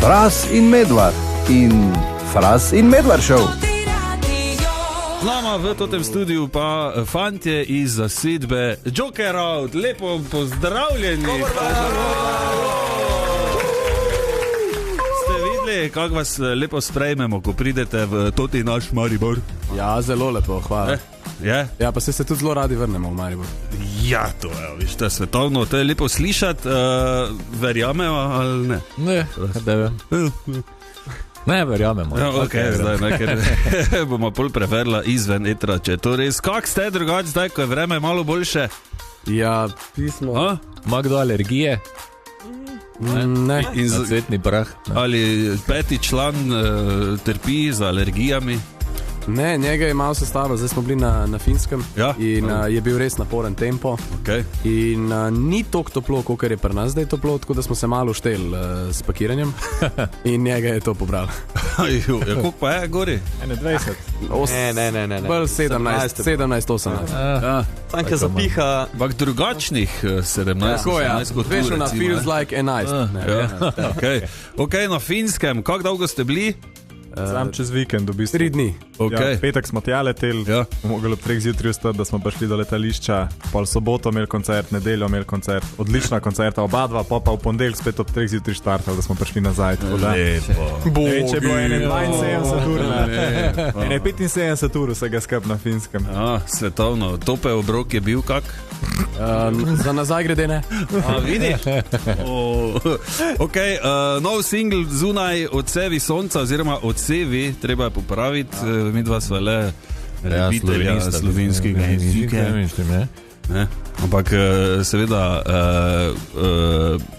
Fras in Medvard in Fras in Medvard show. Z nama v tem studiu pa fantje iz zasedbe Joker Out. Lepo pozdravljeni. Ste videli, kako vas lepo sprejmemo, ko pridete v toti naš Maribor? Ja, zelo lepo, hvala. Je? Ja, pa se tudi zelo radi vrnemo v Maribor. Ja, to je svetovno, to je lepo slišati. Verjamemo ali ne? Ne, da vem. Ne, verjamemo. Ja, okay, zdaj, ne, ker bomo pol preverila izven etra, če to res. Kak ste drugače zdaj, ko je vreme malo boljše? Ja, pismo. Ima kdo alergije? Ne. In za cvetni prah? Ali peti član trpi za alergijami? Ne, njega je malo sestalo, zdaj smo bili na Finskem, ja? In je bil res naporen tempo. Okay. In ni toliko toplo, kot je pri nas zdaj toplo, tako da smo se malo ušteli s pakiranjem in njega je to pobral. Koliko pa je gori? 21. Ne. Bolj 17-18. Tanke zapiha. Bak drugačnih 17-18 kot veš, na feels like 11. Ok, na Finskem, kako dolgo ste bili? Sam čez vikend, v bistvu. 3 dni. Okay. Ja, petek smo tja leteli, mogli ob 3 zjutraj vstati, da smo prišli do letališča, pol soboto imeli koncert, nedeljo imeli koncert, odlična koncerta, oba dva, pa v ponedeljek spet ob 3 zjutraj štartali, da smo prišli nazaj. Lepo. Če je bilo 71 ur, 75 ur vsega skup na Finskem. Svetovno, tope obrok je bil kak? Za nazaj grede ne. Vidiš? Ok, nov single Zunaj odsevi sonca, oziroma odsevi, treba je popraviti, mi dva sva le ljubitelja slovenskega jezika. Ampak seveda,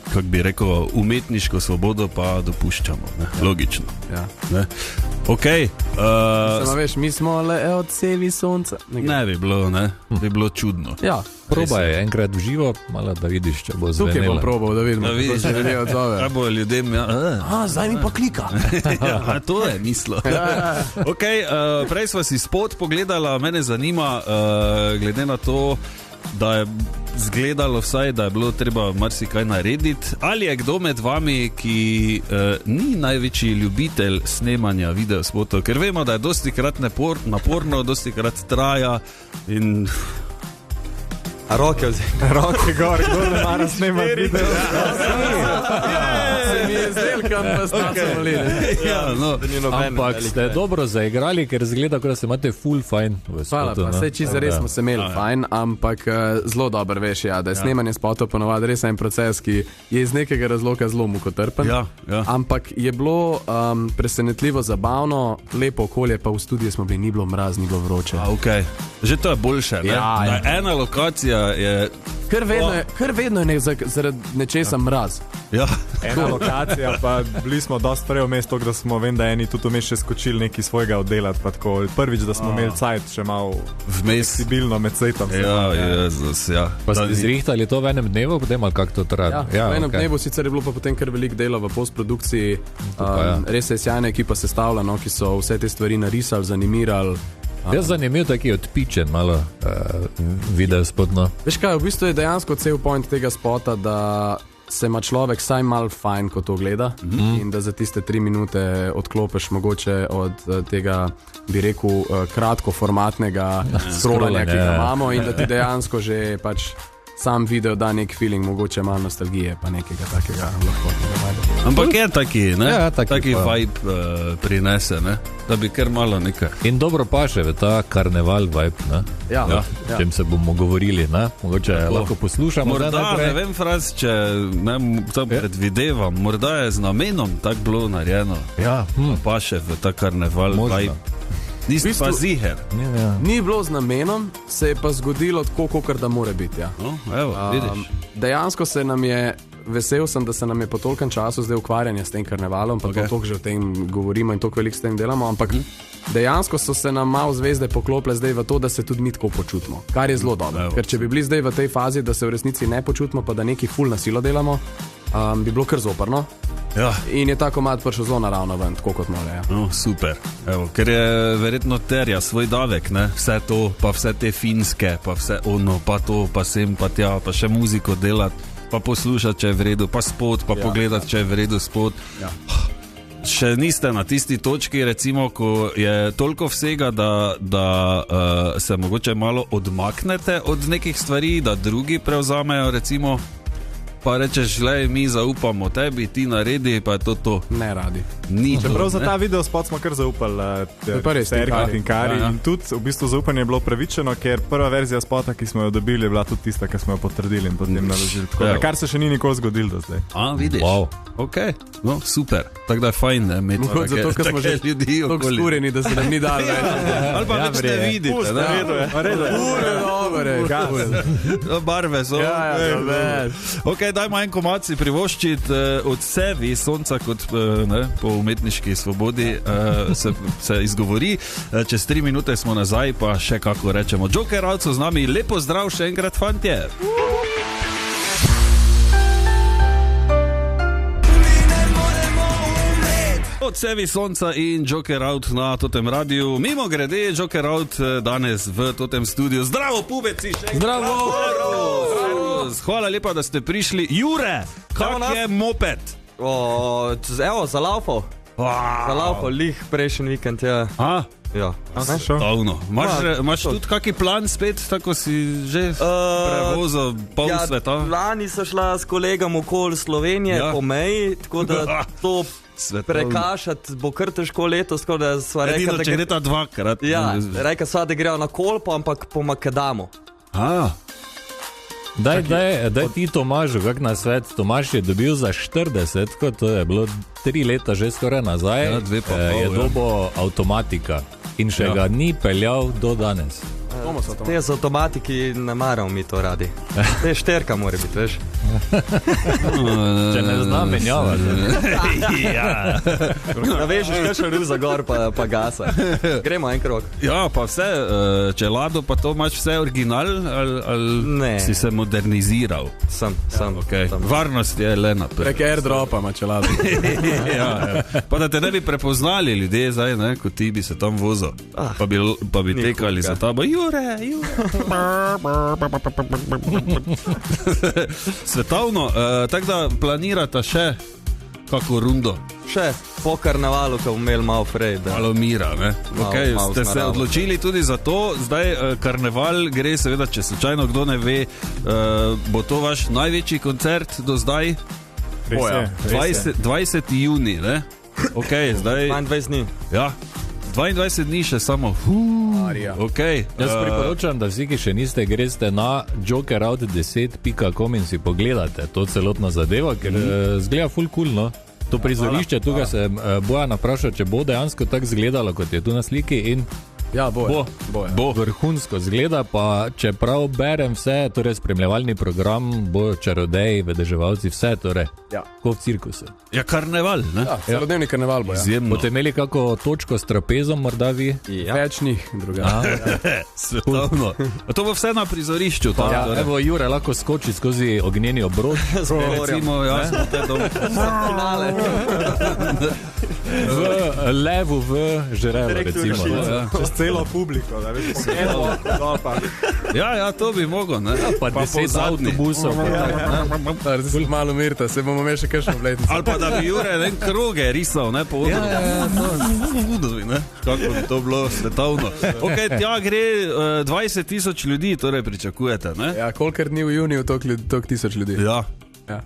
kako bi rekel, umetniško svobodo pa dopuščamo, logično. Ok. Samo veš, mi smo le odsevi sonca. Ne bi bilo, bi bilo čudno. Ja. Probaj enkrat v živo, malo da vidiš, če bo zvenelo. Tukaj bom probal, da vidimo, kako se ljudje odzove. Kaj bo ljudem, zdaj mi pa klika. To je mislo. Ok, prej sva si spod pogledala, mene zanima, glede na to, da je zgledalo vsaj, da je bilo treba marsikaj narediti. Ali je kdo med vami, ki ni največji ljubitelj snemanja videospotov? Ker vemo, da je dosti krat naporno, dosti krat traja in... Roke gor, kdo ne mara snemati video. Se mi je zdel, kam pa stavce volili. Ampak ste dobro zaigrali, ker zgleda, da se imate full fajn. Hvala pa, vse čisto res smo se imeli fajn, ampak zelo dobro veš, da je snemanje spotov ponovadi res en proces, ki je iz nekega razloga zelo mukotrpen. Ampak je bilo presenetljivo zabavno, lepo okolje, pa v studiju smo bili, ni bilo mraz, ni bilo vroče. Že to je boljše, ne? Ena lokacija je... Kar vedno je zaradi nečesa mraz. Ena lokacija, pa bili smo dosti prej vmes, da smo, vem, da eni tudi vmes še skočili nekaj svojega oddelati, pa tako prvič, da smo imeli cajt še malo fleksibilno med setom. Pa ste zrihtali to v enem dnevu, potem ali kako to traja? V enem dnevu sicer je bilo pa potem kar veliko dela v postprodukciji, res je sjajna ekipa sestavljena, ki so vse te stvari narisali, zanimirali. Jaz zanimiv taki odpičen malo video spotno. Veš kaj, v bistvu je dejansko cel point tega spota, da se ima človek saj mal fajn, ko to gleda in da za tiste 3 minute odklopeš mogoče od tega, bi rekel, kratkoformatnega scrollanja, ki ga imamo in da ti dejansko že pač sam video da nek feeling, mogoče malo nostalgije, pa nekega takega lahkotnega vibe. Ampak je taki, ne? Taki vibe prinese, ne? Da bi kar malo nekaj. In dobro paše v ta karneval vibe, ne? O čem se bomo govorili, ne? Mogoče lahko poslušamo. Morda, ne vem, Fras, če to predvidevam, morda je z namenom tak bilo narejeno. Paše v ta karneval vibe. Nisi pa ziher. Ni bilo z namenom, se je pa zgodilo tako, kot da mora biti. Vidiš. Dejansko se nam je, vesel sem, da se nam je po tolkem času zdaj ukvarjanje s tem karnevalom, pa toliko že o tem govorimo in toliko veliko s tem delamo, ampak dejansko so se nam malo zvezde poklopile zdaj v to, da se tudi mi tako počutimo, kar je zelo dobro. Ker če bi bili zdaj v tej fazi, da se v resnici ne počutimo, pa da neki ful na silo delamo, bi bilo kar zoprno. In je ta komad prišel zelo naravno ven, tako kot mora. Super. Ker je verjetno terja svoj davek, ne? Vse to, pa vse te finske, pa vse ono, pa to, pa sem, pa tja, pa še muziko delati, pa poslušati, če je v redu, pa spot, pa pogledati, če je v redu spot. še niste na tisti točki, recimo, ko je toliko vsega, da se mogoče malo odmaknete od nekih stvari, da drugi prevzamejo, recimo, pa rečeš, glej, mi zaupamo tebi, ti naredi, pa je to. Ne radi. Ni to, Čeprav za ne? ta video spot smo kar zaupali res Sergi in Kari. Ja. In tudi v bistvu zaupanje je bilo pravičeno, ker prva verzija spota, ki smo jo dobili, je bila tudi tista, ki smo jo potrdili in potem naložili. Tako da, kar se še ni nikoli zgodilo do zdaj. Vidiš? Wow. Ok, no super. Tako da je fajn, ne, imeti Mogoče zato, ker smo že ljudi tako okoli. skurjeni, da se nam ni dal več. Ali pa več ne vidite, ne? Barve so. Ok, dajmo en komad si privoščiti od Sevi, sonca kot ne, po umetniški svobodi se izgovori. Čez 3 minute smo nazaj, pa še kako rečemo. Joker Out so z nami, lepo zdrav še enkrat, fantje. Od Sevi sonca in Joker Out na totem radiju. Mimo grede, Joker Out danes v totem studiu. Zdravo, pubeci! Zdravo! Hvala lepa, da ste prišli. Jure, kak je moped? Evo, za laufo. Za laufo, lih prejšnji vikend, ja. Ja. Stavno. Imaš tudi kaki plan spet, tako si že prevozil pol sveta? Lani so šla s kolegom okoli Slovenije po meji, tako da to prekašati bo kar težko letos, tako da sva rekla, Edino, če leta dvakrat. Ja, rekla sva, da grejo na Kolpo, ampak po Makedamo. Daj ti Tomažu, kak na svet. Tomaž je dobil za 40, kot to je bilo 3 leta že skoraj nazaj, Ja, 2,5, je dobo avtomatika in še ga ni peljal do danes. Te z avtomatiki ne maramo mi to radi. Te šterka mora biti, veš. Če ne znam menjavati. Ja. Navežeš kaj še ruza gor, pa gasa. Gremo en krog. Ja, pa vse, če Lado, pa to imaš vse original, ali Ne. si se moderniziral? Sem. Okay. Varnost je le na prvi. Prek airdropa, mačelado. Ja. Pa da te ne bi prepoznali ljudje zdaj, ne, ko ti bi se tam vozil, pa bi tekali za tabo. Jure. Svetovno, tako da planirata še kako rundo. Še po karnevalu, ko bomo imeli malo frej. Malo mira, ne? Okay, malo ste se naravno. odločili tudi za to. Zdaj karneval gre, seveda, če slučajno kdo ne ve, bo to vaš največji koncert do zdaj. 20. juni, ne? Ok, zdaj. 22 dni. Ja, 22 dni še samo. Okay, Jaz priporočam, da vsi, ki še niste, greste na jokerout10.com in si pogledate to celotno zadevo, ker zgleda ful cool, no? To prizorišče, tukaj se Bojan vprašal, če bo dejansko tako zgledalo, kot je tu na sliki, in Ja, bo. vrhunsko zgleda, pa čeprav berem vse, torej spremljevalni program, bo čarodeji, vedeževalci, vse, torej, kot v cirkusu. Ja, karneval, ne? Celodnevni karneval bo, ja. Izjemno. Boste imeli kako točko s trapezom, morda vi? Več njih, drugače. Svetovno. A to bo vse na prizorišču. Tam, Ja, torej. evo, Jure lahko skoči skozi ognjeni obrod. Recimo, jaz sem te dom. V levu, v žrelo, recimo. Ja. Čez celo publiko, da veš, Ja, to bi mogel, ne? Pa 10 avtobusov. Zdaj malo mirta, se bomo imeli še kakšno vletnico. Ali pa da bi Jure ne kroge risal, ne, po odru. Ne? Kako bi to bilo svetovno. Ok, tja gre 20,000 ljudi, torej pričakujete, ne? Ja, kolikor dni v juniju, toliko tisoč ljudi. Ja.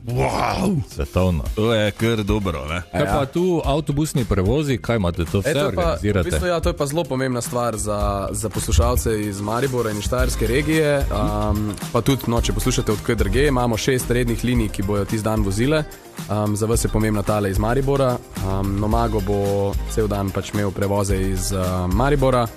Wow, svetovno. To je kar dobro, ne? Kaj pa tu avtobusni prevozi, kaj imate to vse organizirate? V bistvu, ja, to je pa zelo pomembna stvar za poslušalce iz Maribora in Štajerske regije. Pa tudi, no, če poslušate od KDRG, imamo 6 rednih linij, ki bojo tisti dan vozile. Za vas je pomembna tale iz Maribora. Nomago bo cel dan pač imel prevoze iz Maribora.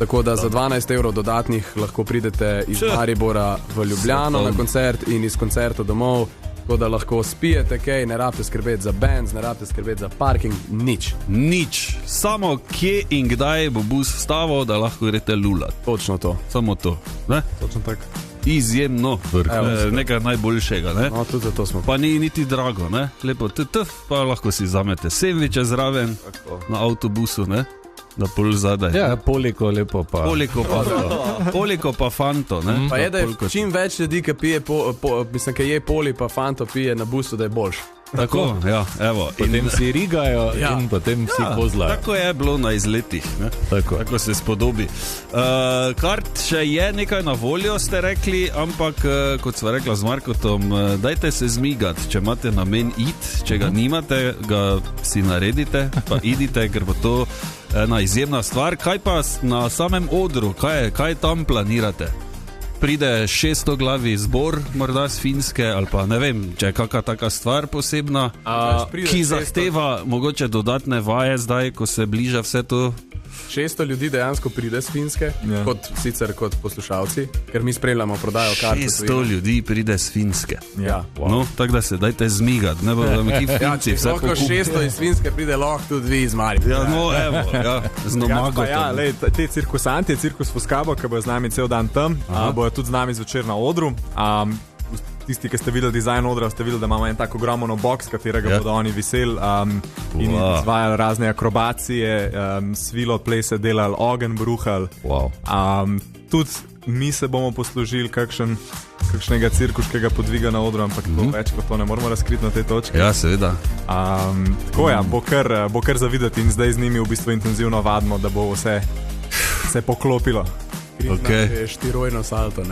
Tako da za 12 evrov dodatnih lahko pridete iz Maribora v Ljubljano na koncert in iz koncerta domov. Tako da lahko spijete kaj, ne rabite skrbeti za band, ne rabite skrbeti za parking, nič. Samo kje in kdaj bo bus vstavil, da lahko greste lulat. Točno to. Samo to, ne? Točno tako. Izjemno. Nekaj najboljšega, ne? No, tudi zato smo. Pa ni niti drago, ne? Lepo pa lahko si zamete sendviče zraven na avtobusu, ne? Da pol zadaj. Ja, poliko lepo pa. Poliko pa fanto, ne? Pa je, da je čim več ljudi, ki pije, mislim, ki je poli, pa fanto pije na busu, da je boljš. Tako, ja, evo. Potem si rigajo in potem si kozlajo. Tako je bilo na izletih, ne? Tako se spodobi. Kart še je nekaj na voljo, ste rekli, ampak kot sva rekla z Markotom, dajte se zmigati, če imate namen če ga nimate, ga si naredite, pa idite, ker bo to ena izjemna stvar. Kaj pa na samem odru, kaj tam planirate? Pride 600 glavi zbor, morda z Finske, ali pa ne vem, če je kakšna taka stvar posebna, ki zahteva mogoče dodatne vaje zdaj, ko se bliža vse to. 600 ljudi dejansko pride z Finske, sicer kot poslušalci, ker mi spremljamo prodajo kart. 600 ljudi pride z Finske. Ja. Wow. No, tako da se dajte zmigati, ne bo vam ki Finci vse pokup. Lahko 600 iz Finske pride, lahko tudi vi iz Maribora. Ja, no, evo, z Nomagotom. Ja, te cirkusanti, cirkus Foskabo, ki bo z nami cel dan tam, bojo tudi z nami zvečer na odru. Tisti, ki ste videli dizajn odra, ste videli, da imamo en tak ogromen boks, katerega bodo oni viseli in izvajali razne akrobacije, svilo plese delali, ogenj bruhali. Tudi mi se bomo poslužili kakšnega cirkuškega podviga na odru, ampak to več kot to ne moramo razkriti na tej točki. Ja, seveda. Tako ja, bo kar zavideti in zdaj z njimi v bistvu intenzivno vadimo, da bo vse poklopilo. Okay. Štirojno salto.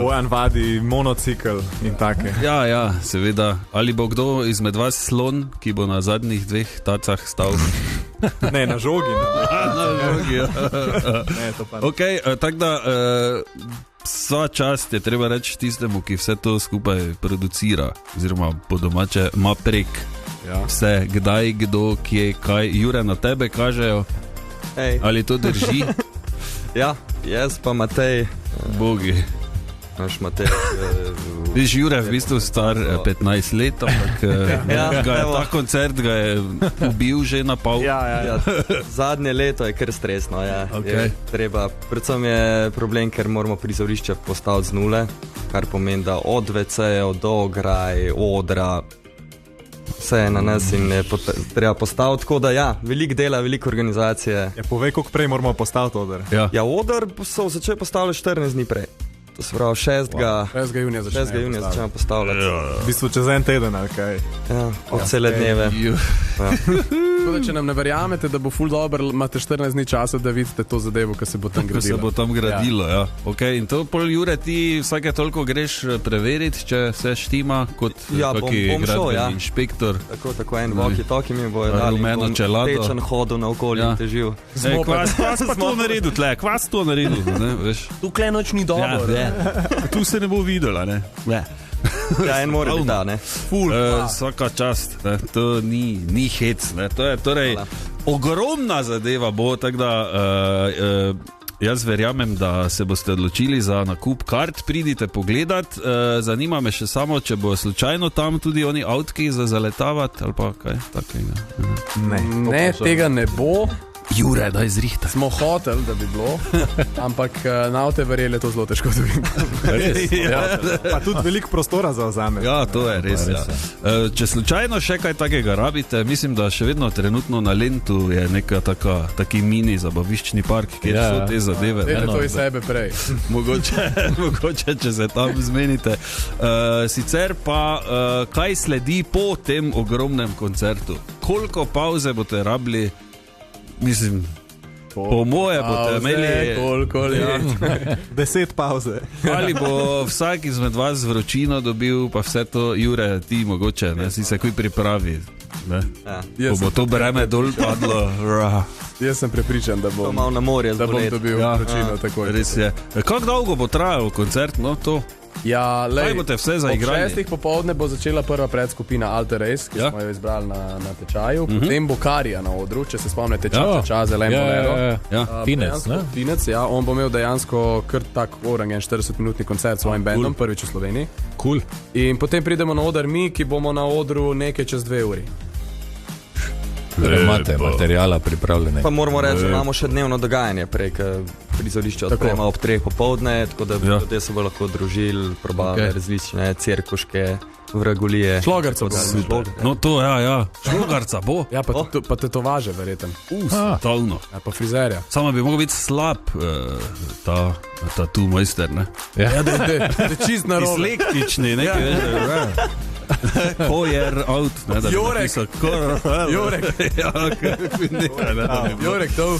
Bojan vadi monocikl in take. Ja, seveda. Ali bo kdo izmed vas slon, ki bo na zadnjih 2 tacah stal? Ne, na žogi. Na žogi, ja. Ne, to pa ne. Ok, tako da vsa čast je treba reči tistemu, ki vse to skupaj producira, oziroma po domače ima prek vse, kdaj, kdo, kje, kaj. Jure, na tebe kažejo, ali to drži? Ja, jaz pa Matej. Bogi. Naš Matej. Viš, Jure je v bistvu star 15 let, ampak ta koncert ga je ubil že na pol. Ja. Zadnje leto je kar stresno. Okay. Predvsem je problem, ker moramo prizorišče postaviti z nule, kar pomeni, da od WC-jev do ograj, odra, vse je na nas in je treba postaviti, tako da veliko dela, veliko organizacije. Povej, koliko prej moramo postaviti oder? Oder so začeli postavljati 14 dni prej. To se pravi 6. junija začnemo postavljati. V bistvu čez en teden, ali kaj? Od cele dneve. Tako da, če nam ne verjamete, da bo ful dobro, imate 14 dni časa, da vidite to zadevo, ki se bo tam gradilo. Ko se bo tam gradilo, Okay, in to pol, Jure, ti vsake toliko greš preveriti, če se štima kot kaki gradbeni inšpektor. Tako en walkie-talkie mi bojo dali, bom tečen hodu na okolje in težil. Kvas pa to naredil tle, kvas to naredil, ne, veš. Tukaj noč ni dobro. Tu se ne bo videla, ne. En mora biti, ne. Vsaka čast, ne. To ni hec, ne. To je torej ogromna zadeva bo, tako da jaz verjamem, da se boste odločili za nakup kart, pridite pogledat. Zanima me še samo, če bo slučajno tam tudi oni avtki za zaletavati ali pa kaj takega. Ne, tega ne bo. Jure, daj zrihta. Smo hoteli, da bi bilo, ampak na avte verjeli je to zelo težko dobiti. Pa tudi veliko prostora zauzame. Ja, to je res. Če slučajno še kaj takega rabite, mislim, da še vedno trenutno na Lentu je neka taki mini zabaviščni park, kjer so te zadeve. Dajte to iz sebe prej. Mogoče, če se tam zmenite. Sicer pa, kaj sledi po tem ogromnem koncertu? Koliko pauze boste rabili? Mislim, po moje boste imeli koliko let. 10 pauze. Ali bo vsak izmed vas vročino dobil, pa vse to, Jure, ti mogoče, ne, si se kaj pripravi, ne? Bo to breme dol padlo. Jaz sem prepričan, da bom malo na morje dobil vročino takoj. Res je. Kako dolgo bo trajal koncert, no to? Kaj boste vse zaigrali? Ob 6. popoldne bo začela prva predskupina Alter Race, ki smo jo izbrali na tečaju. Potem bo Karija na odru, če se spomnite čas Zelen Bolero. Finec, on bo imel dejansko kar tak orangen 40-minutni koncert s svojim bendom, prvič v Sloveniji. Cool. In potem pridemo na oder mi, ki bomo na odru nekaj čez 2 uri. Imate materijala pripravljene. Pa moramo reči, da imamo še dnevno dogajanje prek prizorišča odprema ob 3 popoldne, tako da ljudje se bo lahko družili, probali različne cirkuške vragulije. Šlogarca bo. No to, šlogarca bo. Ja, pa tetovaže, verjeten. Totalno. Ja, pa frizerja. Samo bi mogel biti slab ta tu mojster, ne? Ja, da čist narobe. Dislektični, nekaj. Kojer out. Jorek. Jorek. Jorek, to.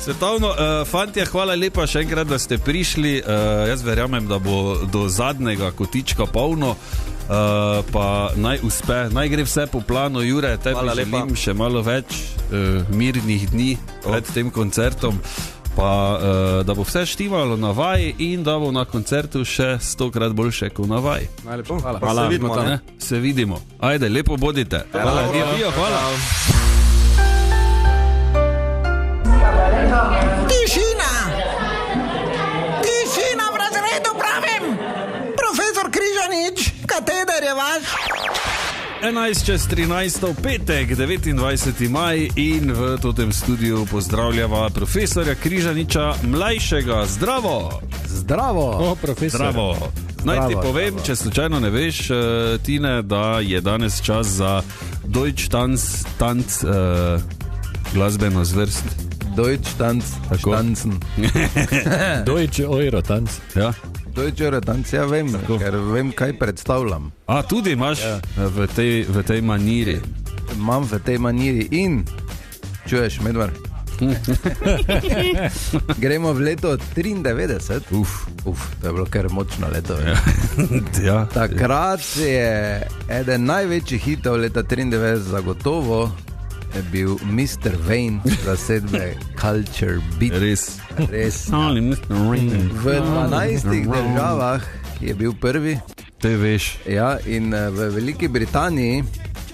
Svetovno, fantje, hvala lepa še enkrat, da ste prišli. Jaz verjamem, da bo do zadnjega kotička polno. Pa naj uspe, naj gre vse po planu. Jure, tebi želim še malo več mirnih dni pred tem koncertom. Pa da bo vse štimalo na vaji in da bo na koncertu še 100-krat boljše kot na vaji. Najlepša hvala. Hvala. Se vidimo, ne? Se vidimo. Ajde, lepo bodite. Hvala. Hvala. Tišina! Tišina v razredu pravim! Profesor Križanič, kateder je vaš? 11:13, petek, 29. maj in v tem studiu pozdravljava profesorja Križaniča mlajšega. Zdravo! Zdravo! Profesor. Zdravo! Naj ti Zdravo, povem, zdravo. če slučajno ne veš, Tine, da je danes čas za Deutsch Tanz glasbeno zvrst. Deutsch Tanz, Tanzen. Deutsche Eurotanz. Ja? Deutsch Tanz, ja vem, ker vem, kaj predstavljam. A, tudi imaš v tej maniri. Imam v tej maniri in, čuješ, Medvar? Gremo v leto 93. To je bilo kar močno leto. Ja. Takrat je eden največjih hitov leta 93 zagotovo je bil Mr. Vane zasedbe Culture Beat. Res. V 12 državah je bil prvi. Te veš. Ja, in v Veliki Britaniji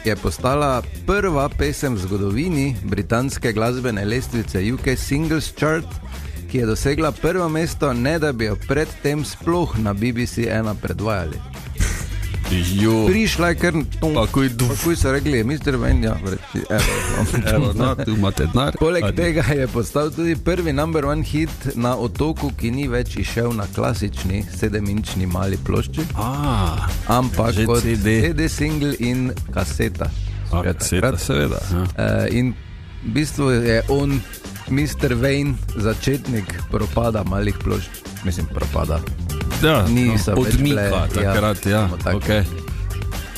je postala prva pesem v zgodovini britanske glasbene lestvice UK Singles Chart, ki je dosegla prvo mesto, ne da bi jo predtem sploh na BBC 1 predvajali. Prišla je kar takoj so rekli, Mr. Vane, ja, Evo, tu imate denar. Poleg tega je postal tudi prvi number one hit na otoku, ki ni več išel na klasični 7-inčni mali plošči, ampak že kot CD. CD single in kaseta. Kaseta, seveda. In v bistvu je on, Mr. Vane, začetnik propada malih plošč. Mislim, propada. Ja, Niso več odmika bile, takrat, ja. samo tako. Okay.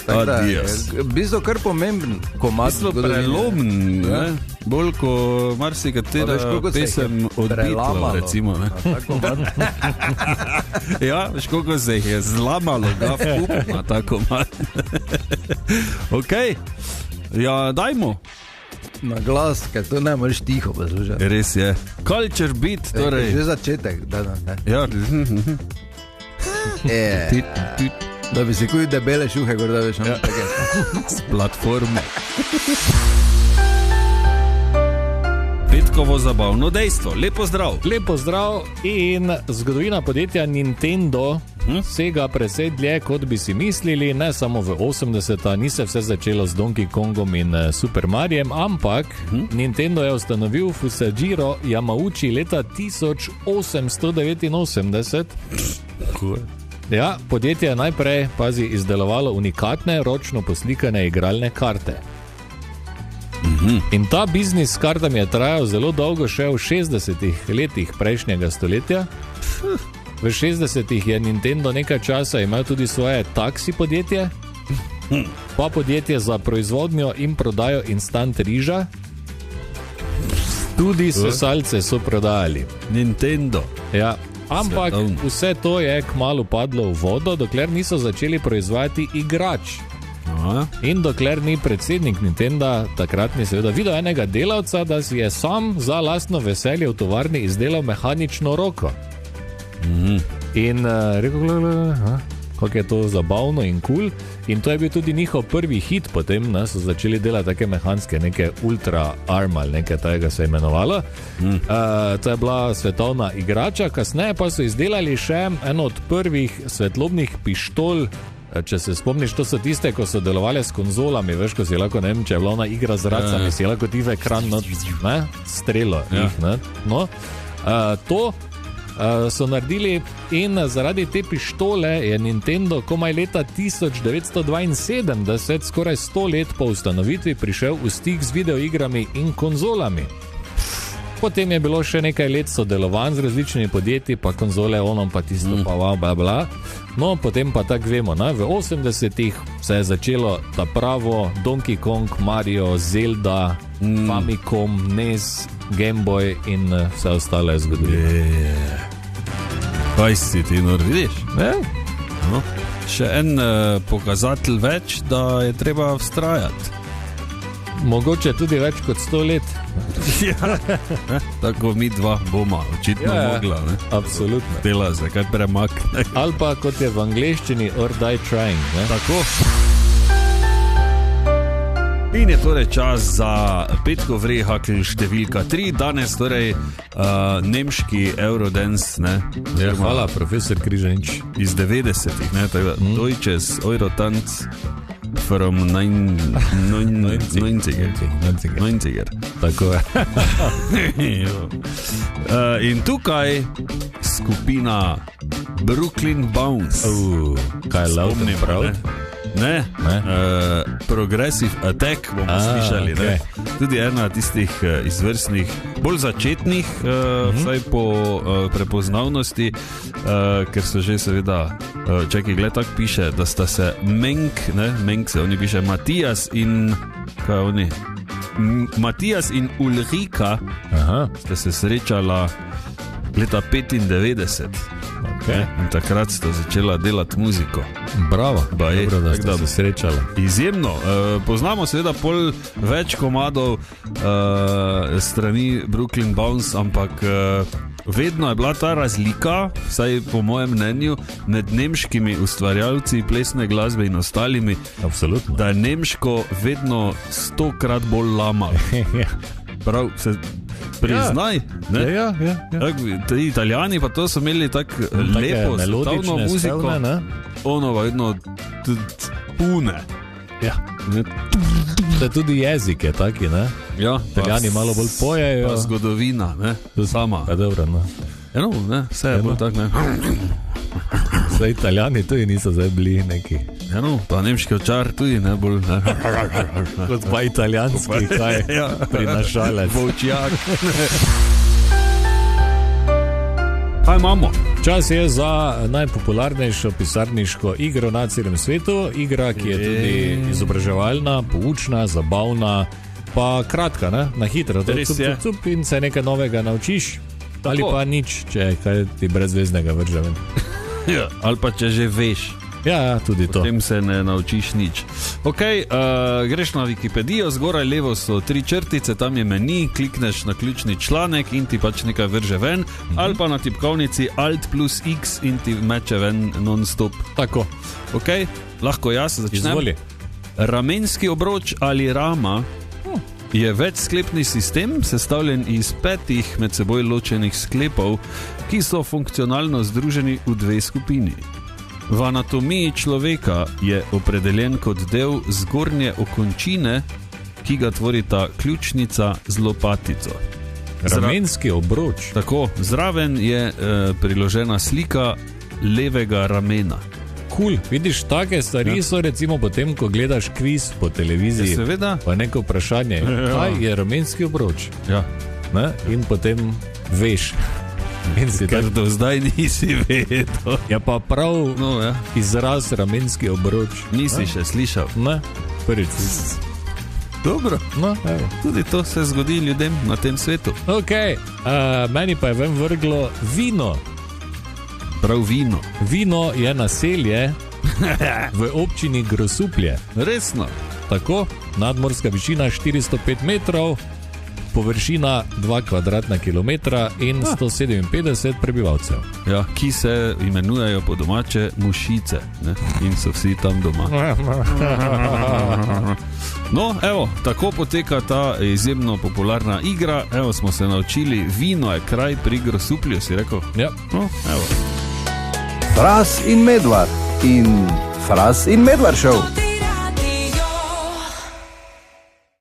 Tako da je Adios. v bistvu kar pomemben komad zgodovine. Prelomen, ne? Bolj kot Pa marsikatera veš, koliko se jih je pesem od Beatlov, prelamalo. recimo. Ne? Tak komad. Ja, veš, koliko se jih je zlamalo, ga v kup na ta komad. Ok, ja, dajmo. Na glas, ker to ne moreš tiho poslušati. Res je. Culture Beat, Že torej. začetek, da. Ja, Da bi si kuj debele šuhe, gor da veš, Ja. s platforme. Petkovo zabavno dejstvo. Lepo zdrav. Lepo zdrav in zgodovina podjetja Nintendo sega precej dlje, kot bi si mislili, ne samo v 80-ta, ni se vse začelo z Donkey Kongom in Super Mariem, ampak Nintendo je ustanovil Fusajiro Yamauchi leta 1889. Ja, podjetje je najprej, pazi, izdelovalo unikatne, ročno poslikane igralne karte. In ta biznis s kartami je trajal zelo dolgo, še v 60-ih letih prejšnjega stoletja. V 60-ih je Nintendo nekaj časa imel tudi svoje taksi podjetje, pa podjetje za proizvodnjo in prodajo instant riža. Tudi sesalce so prodajali. Nintendo. Ja. Ampak Svetovno. vse to je kmalu padlo v vodo, dokler niso začeli proizvajati igrač. In dokler ni predsednik Nintendo, takratni seveda, videl enega delavca, da si je sam za lastno veselje v tovarni izdelal mehanično roko. In rekel, kako je to zabavno in kul. In to je bil tudi njihov prvi hit, potem so začeli delati take mehanske, neke Ultra Arm ali nekaj tega se je imenovalo. To je bila svetovna igrača, kasneje pa so izdelali še eno od prvih svetlobnih pištol. Če se spomniš, to so tiste, ko so delovali s konzolami, veš, ko si lahko, ne vem, če je bila ona igra z racami, si lahko ti v ekran strelo jih, ne? No, to so naredili in zaradi te pištole je Nintendo komaj leta 1972, skoraj 100 let po ustanovitvi, prišel v stik z videoigrami in konzolami. Potem je bilo še nekaj let sodelovanj z različnimi podjetji, pa konzole, onom, pa tisto, pa bla, bla. No, potem pa tako vemo, ne? V 80-ih se je začelo ta pravo Donkey Kong, Mario, Zelda, Famicom, NES, Game Boy in vse ostale zgodovine. Kaj si ti nor, vidiš? No. Še en pokazatelj več, da je treba vztrajati. Mogoče tudi več kot 100 let. Tako mi dva bomo očitno mogla, ne? Absolutno. Dela se kaj premakne. Ali pa kot je v angleščini or die trying, ne? Tako. In je torej čas za petkov vrehakl številka 3. Danes torej nemški Eurodance, ne? Ja, hvala, profesor Križanič. Iz 90-ih, ne? Deutsches Eurotanz from 90er. Tako je. In tukaj skupina Brooklyn Bounce. Kaj je Loud and Proud? Ne? Progressive Attack bomo slišali, okay. Ne? Tudi ena tistih izvrstnih, bolj začetnih, vsaj po prepoznavnosti, ker so že seveda, čakaj, gled tak piše, da sta se Menk se, oni piše Matijas in kaj oni? Matijas in Ulrika sta se srečala leta 95. Okay. In takrat sta začela delati muziko. Bravo, dobro, da sta se srečala. Izjemno. Poznamo seveda pol več komadov strani Brooklyn Bounce, ampak vedno je bila ta razlika, vsaj po mojem mnenju, med nemškimi ustvarjalci plesne glasbe in ostalimi. Absolutno. Da je nemško vedno 100-krat bolj lama. Prav, se priznaj. Ja. Ti Italijani pa to so imeli tako lepo, svetovno muziko. Ono vedno pune. Ja. Da tudi jezik je taki, ne? Ja. Italijani malo bolj pojejo. Pa zgodovina, ne? Sama. Pa dobro, no. Eno, ne? Vse je bolj tak, ne? Vse Italijani tudi niso zdaj bili neki. Eno, pa nemški očar tudi ne bolj, ne? Kot pa italijanski, kaj prinašalec. Volčjak. Kaj imamo? Čas je za najpopularnejšo pisarniško igro na celem svetu. Igra, ki je tudi izobraževalna, poučna, zabavna, pa kratka, ne? Na hitro. Cup in se nekaj novega naučiš. Tako. Ali pa nič, če kaj ti brezveznega vrže ven. Ja, ali pa če že veš. Ja, tudi to. Potem se ne naučiš nič. Ok, greš na Wikipedijo, zgoraj levo so 3 črtice, tam je meni, klikneš na ključni članek in ti pač nekaj vrže ven, ali pa na tipkovnici Alt plus X in ti meče ven non-stop. Tako. Ok, lahko jaz začnem. Izvoli. Ramenski obroč ali rama je večsklepni sistem, sestavljen iz 5 med seboj ločenih sklepov, ki so funkcionalno združeni v 2 skupini. V anatomiji človeka je opredeljen kot del zgornje okončine, ki ga tvorita ključnica z lopatico. Ramenski obroč. Tako, zraven je priložena slika levega ramena. Cool. Vidiš, take stvari so recimo potem, ko gledaš kviz po televiziji, seveda. Pa neko vprašanje, kaj je ramenski obroč? Ja. Ne? In potem veš. Ker do zdaj nisi vedel. Ja, pa prav izraz ramenski obroč. Nisi še slišal. Ne, prvič. Dobro, no, tudi to se zgodi ljudem na tem svetu. Ok, meni pa je ven vrglo vino. Prav vino. Vino je naselje v občini Grosuplje. Resno. Tako, nadmorska višina 405 metrov, površina 2 kvadratna kilometra in 157 prebivalcev. Ja, ki se imenujejo po domače Mušice, ne? In so vsi tam doma. No, evo, tako poteka ta izjemno popularna igra. Evo, smo se naučili, vino je kraj pri Grosuplju, si rekel? Ja. No, evo. Fras in Medvard in Fras in Medvard show.